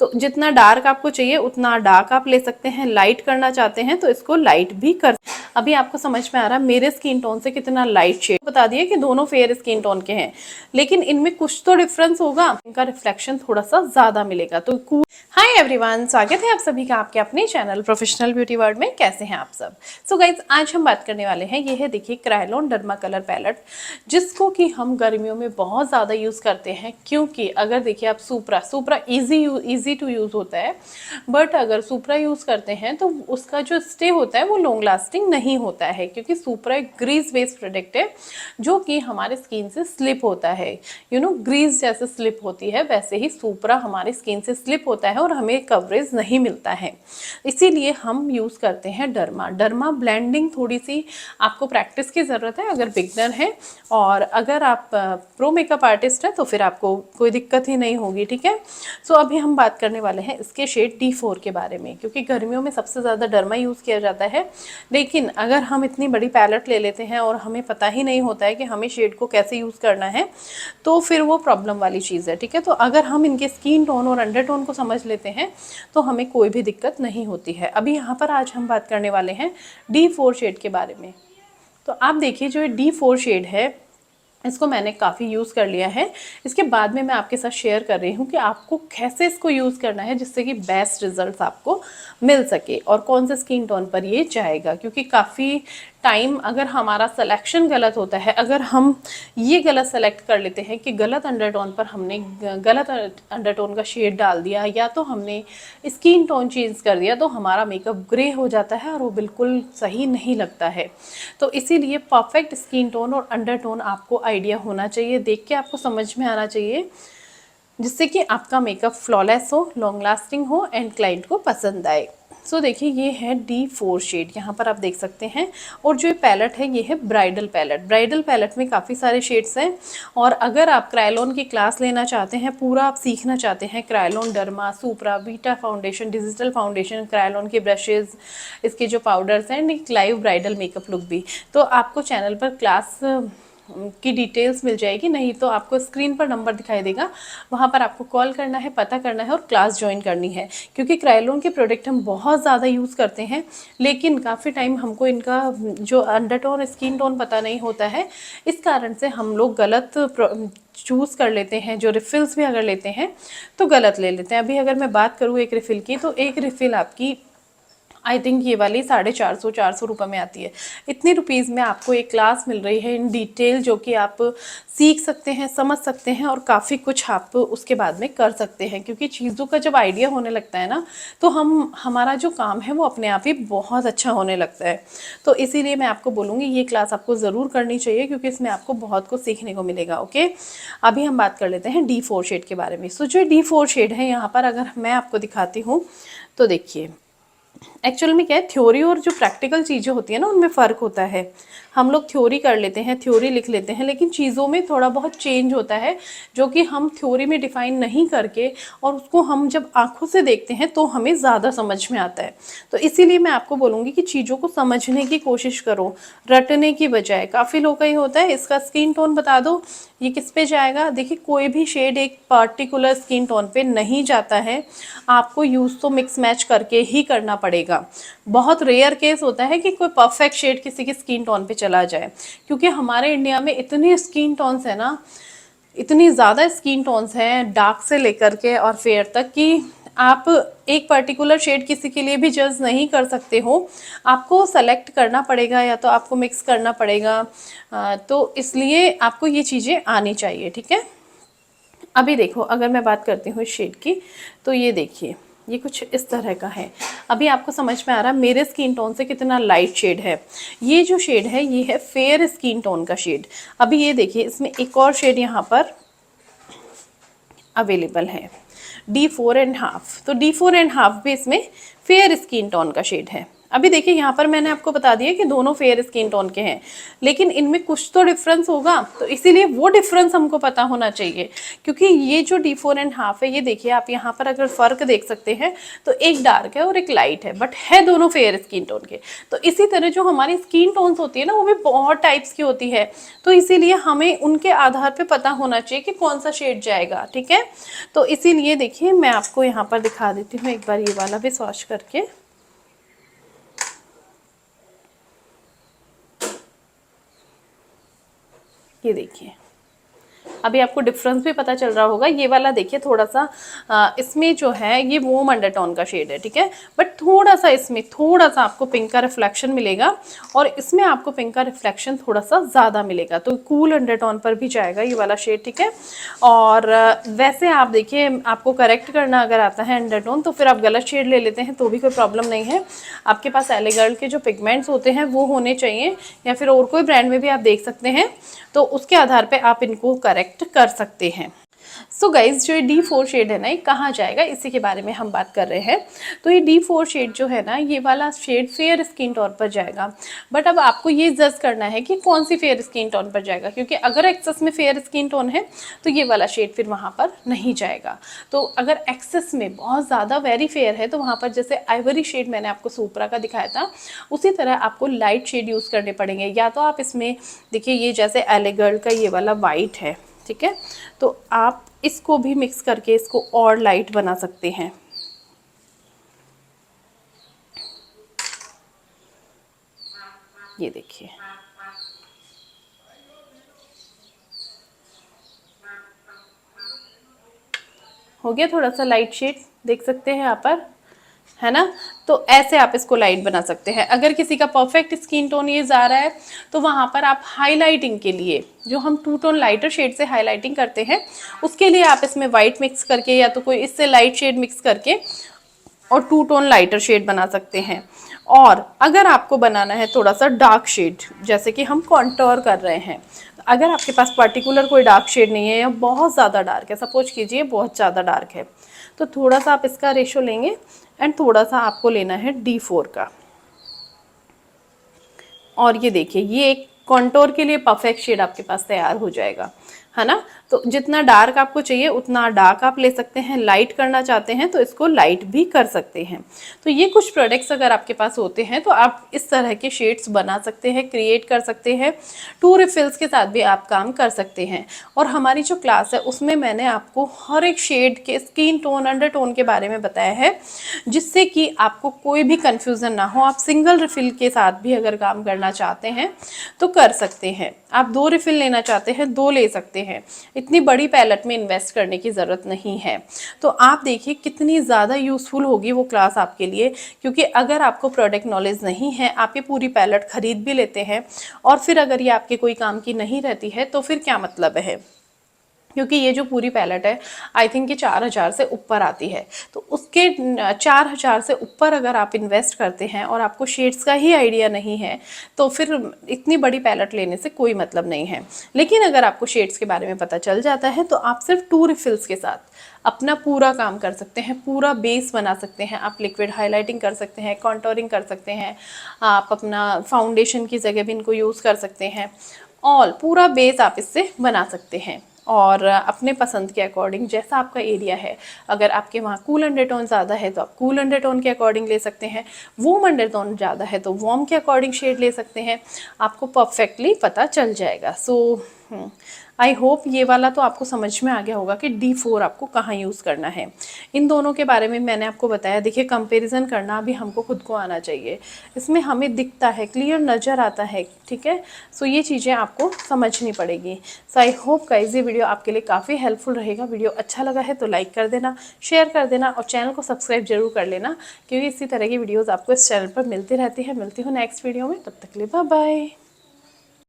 तो जितना डार्क आपको चाहिए उतना डार्क आप ले सकते हैं, लाइट करना चाहते हैं तो इसको लाइट भी कर। अभी आपको समझ में आ रहा है मेरे स्किन टोन से कितना लाइट शेड। बता दिया कि दोनों फेयर स्किन टोन के हैं, लेकिन इनमें कुछ तो डिफरेंस होगा, इनका रिफ्लेक्शन थोड़ा सा ज्यादा मिलेगा। तो हाय एवरीवन, स्वागत है आप सभी का आपके अपने चैनल प्रोफेशनल ब्यूटी वर्ल्ड में। कैसे हैं आप सब? सो गाइज, आज हम बात करने वाले हैं, ये है देखिए क्रायोलॉन डर्मा कलर पैलेट, जिसको कि हम गर्मियों में बहुत ज़्यादा यूज़ करते हैं। क्योंकि अगर देखिए आप सुपरा इजी टू यूज़ होता है, बट अगर सुपरा यूज़ करते हैं तो उसका जो स्टे होता है वो लॉन्ग लास्टिंग नहीं होता है, क्योंकि सुपरा एक ग्रीस बेस्ड प्रोडक्ट है जो कि हमारे स्किन से स्लिप होता है। ग्रीस जैसे स्लिप होती है वैसे ही सुपरा हमारी स्किन से स्लिप होता है और हमें कवरेज नहीं मिलता है। इसीलिए हम यूज़ करते हैं डर्मा ब्लेंडिंग। थोड़ी सी आपको प्रैक्टिस की ज़रूरत है अगर बिगनर है, और अगर आप प्रो मेकअप आर्टिस्ट हैं तो फिर आपको कोई दिक्कत ही नहीं होगी, ठीक है। सो अभी हम बात करने वाले हैं इसके शेड D4 के बारे में, क्योंकि गर्मियों में सबसे ज़्यादा डर्मा यूज़ किया जाता है। लेकिन अगर हम इतनी बड़ी पैलेट ले लेते हैं और हमें पता ही नहीं होता है कि हमें शेड को कैसे यूज़ करना है, तो फिर वो प्रॉब्लम वाली चीज़ है, ठीक है। तो अगर हम इनके स्किन टोन और अंडरटोन को समझ लेते हैं तो हमें कोई भी दिक्कत नहीं होती है। अभी यहाँ पर आज हम बात करने वाले हैं D4 शेड के बारे में। तो आप देखिए जो D4 शेड है, इसको मैंने काफ़ी यूज़ कर लिया है। इसके बाद में मैं आपके साथ शेयर कर रही हूँ कि आपको कैसे इसको यूज़ करना है जिससे कि बेस्ट रिजल्ट्स आपको मिल सके और कौन से स्किन टोन पर ये जाएगा। क्योंकि काफ़ी टाइम अगर हमारा सिलेक्शन गलत होता है, अगर हम ये गलत सेलेक्ट कर लेते हैं कि गलत अंडरटोन पर हमने गलत अंडरटोन का शेड डाल दिया, या तो हमने स्किन टोन चेंज कर दिया, तो हमारा मेकअप ग्रे हो जाता है और वो बिल्कुल सही नहीं लगता है। तो इसीलिए परफेक्ट स्किन टोन और अंडरटोन आपको आइडिया होना चाहिए, देख के आपको समझ में आना चाहिए, जिससे कि आपका मेकअप फ्लॉलेस हो, लॉन्ग लास्टिंग हो एंड क्लाइंट को पसंद आए। सो देखिए ये है D4 शेड, यहाँ पर आप देख सकते हैं। और जो ये पैलेट है ये है ब्राइडल पैलेट में काफ़ी सारे शेड्स हैं। और अगर आप क्रायोलॉन की क्लास लेना चाहते हैं, पूरा आप सीखना चाहते हैं, Kryolan Derma, Supra, beta foundation, digital foundation, Kryolan के ब्रशेज़, इसके जो पाउडर्स हैं, एक लाइव ब्राइडल मेकअप लुक भी, तो आपको चैनल पर क्लास की डिटेल्स मिल जाएगी। नहीं तो आपको स्क्रीन पर नंबर दिखाई देगा, वहाँ पर आपको कॉल करना है, पता करना है और क्लास ज्वाइन करनी है। क्योंकि क्रायोलॉन के प्रोडक्ट हम बहुत ज़्यादा यूज़ करते हैं, लेकिन काफ़ी टाइम हमको इनका जो अंडरटोन स्किन टोन पता नहीं होता है, इस कारण से हम लोग गलत चूज़ कर लेते हैं। जो रिफ़िल्स भी अगर लेते हैं तो गलत ले लेते हैं। अभी अगर मैं बात करूँ एक रिफ़िल की, तो एक रिफ़िल आपकी आई थिंक ये वाली 450 रुपये में आती है। इतनी रुपीज़ में आपको एक क्लास मिल रही है इन डिटेल, जो कि आप सीख सकते हैं, समझ सकते हैं और काफ़ी कुछ आप उसके बाद में कर सकते हैं। क्योंकि चीज़ों का जब आइडिया होने लगता है ना, तो हमारा जो काम है वो अपने आप ही बहुत अच्छा होने लगता है। तो इसीलिए मैं आपको बोलूँगी ये क्लास आपको ज़रूर करनी चाहिए, क्योंकि इसमें आपको बहुत कुछ सीखने को मिलेगा। ओके, अभी हम बात कर लेते हैं D4 शेड के बारे में। सो जो D4 शेड है, यहाँ पर अगर मैं आपको दिखाती हूँ तो देखिए एक्चुअल में क्या है, थ्योरी और जो प्रैक्टिकल चीज़ें होती है ना, उनमें फ़र्क होता है। हम लोग थ्योरी कर लेते हैं, थ्योरी लिख लेते हैं, लेकिन चीज़ों में थोड़ा बहुत चेंज होता है, जो कि हम थ्योरी में डिफ़ाइन नहीं करके और उसको हम जब आँखों से देखते हैं तो हमें ज़्यादा समझ में आता है। तो इसीलिए मैं आपको बोलूँगी कि चीज़ों को समझने की कोशिश करो, रटने की बजाय। काफ़ी लोग का ही होता है, इसका स्किन टोन बता दो, ये किस पे जाएगा। देखिए कोई भी शेड एक पर्टिकुलर स्किन टोन पे नहीं जाता है, आपको यूज़ तो मिक्स मैच करके ही करना पड़ेगा। बहुत रेयर केस होता है कि कोई परफेक्ट शेड किसी की स्किन टोन पे चला जाए, क्योंकि हमारे इंडिया में इतनी स्किन टोन्स है ना, इतनी ज़्यादा स्किन टोन्स हैं, डार्क से लेकर के और फेयर तक, कि आप एक पर्टिकुलर शेड किसी के लिए भी जज नहीं कर सकते हो। आपको सेलेक्ट करना पड़ेगा या तो आपको मिक्स करना पड़ेगा। तो इसलिए आपको ये चीज़ें आनी चाहिए, ठीक है। अभी देखो अगर मैं बात करती हूँ शेड की, तो ये देखिए ये कुछ इस तरह का है। अभी आपको समझ में आ रहा है मेरे स्किन टोन से कितना लाइट शेड है। ये जो शेड है ये है फेयर स्किन टोन का शेड। अभी ये देखिए इसमें एक और शेड यहाँ पर अवेलेबल है, D4.5। तो D4.5 भी इसमें फेयर स्किन टोन का शेड है। अभी देखिए यहाँ पर मैंने आपको बता दिया कि दोनों फेयर स्किन टोन के हैं, लेकिन इनमें कुछ तो डिफरेंस होगा, तो इसीलिए वो डिफरेंस हमको पता होना चाहिए। क्योंकि ये जो D4.5 है, ये देखिए आप यहाँ पर अगर फर्क देख सकते हैं तो एक डार्क है और एक लाइट है, बट है दोनों फेयर स्किन टोन के। तो इसी तरह जो हमारी स्किन टोन्स होती है ना, वो भी बहुत टाइप्स की होती है, तो इसीलिए हमें उनके आधार पे पता होना चाहिए कि कौन सा शेड जाएगा, ठीक है। तो इसीलिए देखिए मैं आपको यहाँ पर दिखा देती हूँ एक बार ये वाला भी स्वॉच करके। ये देखिए अभी आपको डिफरेंस भी पता चल रहा होगा। ये वाला देखिए थोड़ा सा इसमें जो है ये वॉर्म अंडरटोन का शेड है, ठीक है, बट थोड़ा सा इसमें थोड़ा सा आपको पिंक का रिफ्लेक्शन मिलेगा और इसमें आपको पिंक का रिफ्लेक्शन थोड़ा सा ज़्यादा मिलेगा, तो कूल अंडरटोन पर भी जाएगा ये वाला शेड, ठीक है। और वैसे आप देखिए आपको करेक्ट करना अगर आता है अंडरटोन, तो फिर आप गलत शेड ले लेते हैं तो भी कोई प्रॉब्लम नहीं है। आपके पास एले गर्ल के जो पिगमेंट्स होते हैं वो होने चाहिए, या फिर और कोई ब्रांड में भी आप देख सकते हैं, तो उसके आधार पे आप इनको करेक्ट कर सकते हैं। सो गाइज जो ये D4 शेड है ना, ये कहाँ जाएगा इसी के बारे में हम बात कर रहे हैं। तो ये D4 शेड जो है ना, ये वाला शेड फेयर स्किन टोन पर जाएगा, बट अब आपको ये जज करना है कि कौन सी फेयर स्किन टोन पर जाएगा, क्योंकि अगर एक्सेस में फेयर स्किन टोन है तो ये वाला शेड फिर वहाँ पर नहीं जाएगा। तो अगर एक्सेस में बहुत ज़्यादा वेरी फेयर है तो वहाँ पर जैसे आइवरी शेड मैंने आपको सुप्रा का दिखाया था, उसी तरह आपको लाइट शेड यूज़ करने पड़ेंगे। या तो आप इसमें देखिए ये जैसे एले गर्ल का ये वाला वाइट है, ठीक है, तो आप इसको भी मिक्स करके इसको और लाइट बना सकते हैं। ये देखिए हो गया थोड़ा सा लाइट शेड, देख सकते हैं यहाँ पर, है ना। तो ऐसे आप इसको लाइट बना सकते हैं। अगर किसी का परफेक्ट स्किन टोन ये जा रहा है तो वहाँ पर आप हाइलाइटिंग के लिए जो हम 2 टोन लाइटर शेड से हाइलाइटिंग करते हैं, उसके लिए आप इसमें वाइट मिक्स करके या तो कोई इससे लाइट शेड मिक्स करके और 2 टोन लाइटर शेड बना सकते हैं। और अगर आपको बनाना है थोड़ा सा डार्क शेड, जैसे कि हम कॉन्टोर कर रहे हैं, अगर आपके पास पर्टिकुलर कोई डार्क शेड नहीं है या बहुत ज़्यादा डार्क है, सपोज कीजिए बहुत ज़्यादा डार्क है, तो थोड़ा सा आप इसका रेशो लेंगे एंड थोड़ा सा आपको लेना है D4 का। और ये देखिए ये एक कॉन्टोर के लिए परफेक्ट शेड आपके पास तैयार हो जाएगा, है ना। तो जितना डार्क आपको चाहिए उतना डार्क आप ले सकते हैं, लाइट करना चाहते हैं तो इसको लाइट भी कर सकते हैं। तो ये कुछ प्रोडक्ट्स अगर आपके पास होते हैं तो आप इस तरह के शेड्स बना सकते हैं, क्रिएट कर सकते हैं। 2 रिफिल्स के साथ भी आप काम कर सकते हैं। और हमारी जो क्लास है उसमें मैंने आपको हर एक शेड के स्किन टोन, अंडरटोन के बारे में बताया है, जिससे कि आपको कोई भी कन्फ्यूज़न ना हो। आप सिंगल रिफिल के साथ भी अगर काम करना चाहते हैं तो कर सकते हैं। आप 2 रिफिल लेना चाहते हैं 2 ले सकते हैं, इतनी बड़ी पैलेट में इन्वेस्ट करने की ज़रूरत नहीं है। तो आप देखिए कितनी ज़्यादा यूज़फुल होगी वो क्लास आपके लिए, क्योंकि अगर आपको प्रोडक्ट नॉलेज नहीं है, आप ये पूरी पैलेट ख़रीद भी लेते हैं और फिर अगर ये आपके कोई काम की नहीं रहती है तो फिर क्या मतलब है। क्योंकि ये जो पूरी पैलेट है आई थिंक कि 4000 से ऊपर आती है, तो उसके 4000 से ऊपर अगर आप इन्वेस्ट करते हैं और आपको शेड्स का ही आइडिया नहीं है तो फिर इतनी बड़ी पैलेट लेने से कोई मतलब नहीं है। लेकिन अगर आपको शेड्स के बारे में पता चल जाता है तो आप सिर्फ 2 रिफिल्स के साथ अपना पूरा काम कर सकते हैं, पूरा बेस बना सकते हैं। आप लिक्विड हाइलाइटिंग कर सकते हैं, कॉन्टोरिंग कर सकते हैं, आप अपना फाउंडेशन की जगह भी इनको यूज़ कर सकते हैं, ऑल पूरा बेस आप इससे बना सकते हैं। और अपने पसंद के अकॉर्डिंग जैसा आपका एरिया है, अगर आपके वहाँ कूल अंडरटोन ज़्यादा है तो आप कूल अंडरटोन के अकॉर्डिंग ले सकते हैं, वार्म अंडरटोन ज़्यादा है तो वार्म के अकॉर्डिंग शेड ले सकते हैं, आपको परफेक्टली पता चल जाएगा। सो आई होप ये वाला तो आपको समझ में आ गया होगा कि D4 आपको कहाँ यूज़ करना है। इन दोनों के बारे में मैंने आपको बताया। देखिए कंपैरिजन करना भी हमको खुद को आना चाहिए, इसमें हमें दिखता है, क्लियर नज़र आता है, ठीक है। सो ये चीज़ें आपको समझनी पड़ेगी। सो आई होप गाइस ये वीडियो आपके लिए काफ़ी हेल्पफुल रहेगा। वीडियो अच्छा लगा है तो लाइक कर देना, शेयर कर देना और चैनल को सब्सक्राइब जरूर कर लेना, क्योंकि इसी तरह की वीडियोज़ आपको इस चैनल पर मिलती रहती है। मिलती हूँ नेक्स्ट वीडियो में, तब तक के लिए बाय बाय।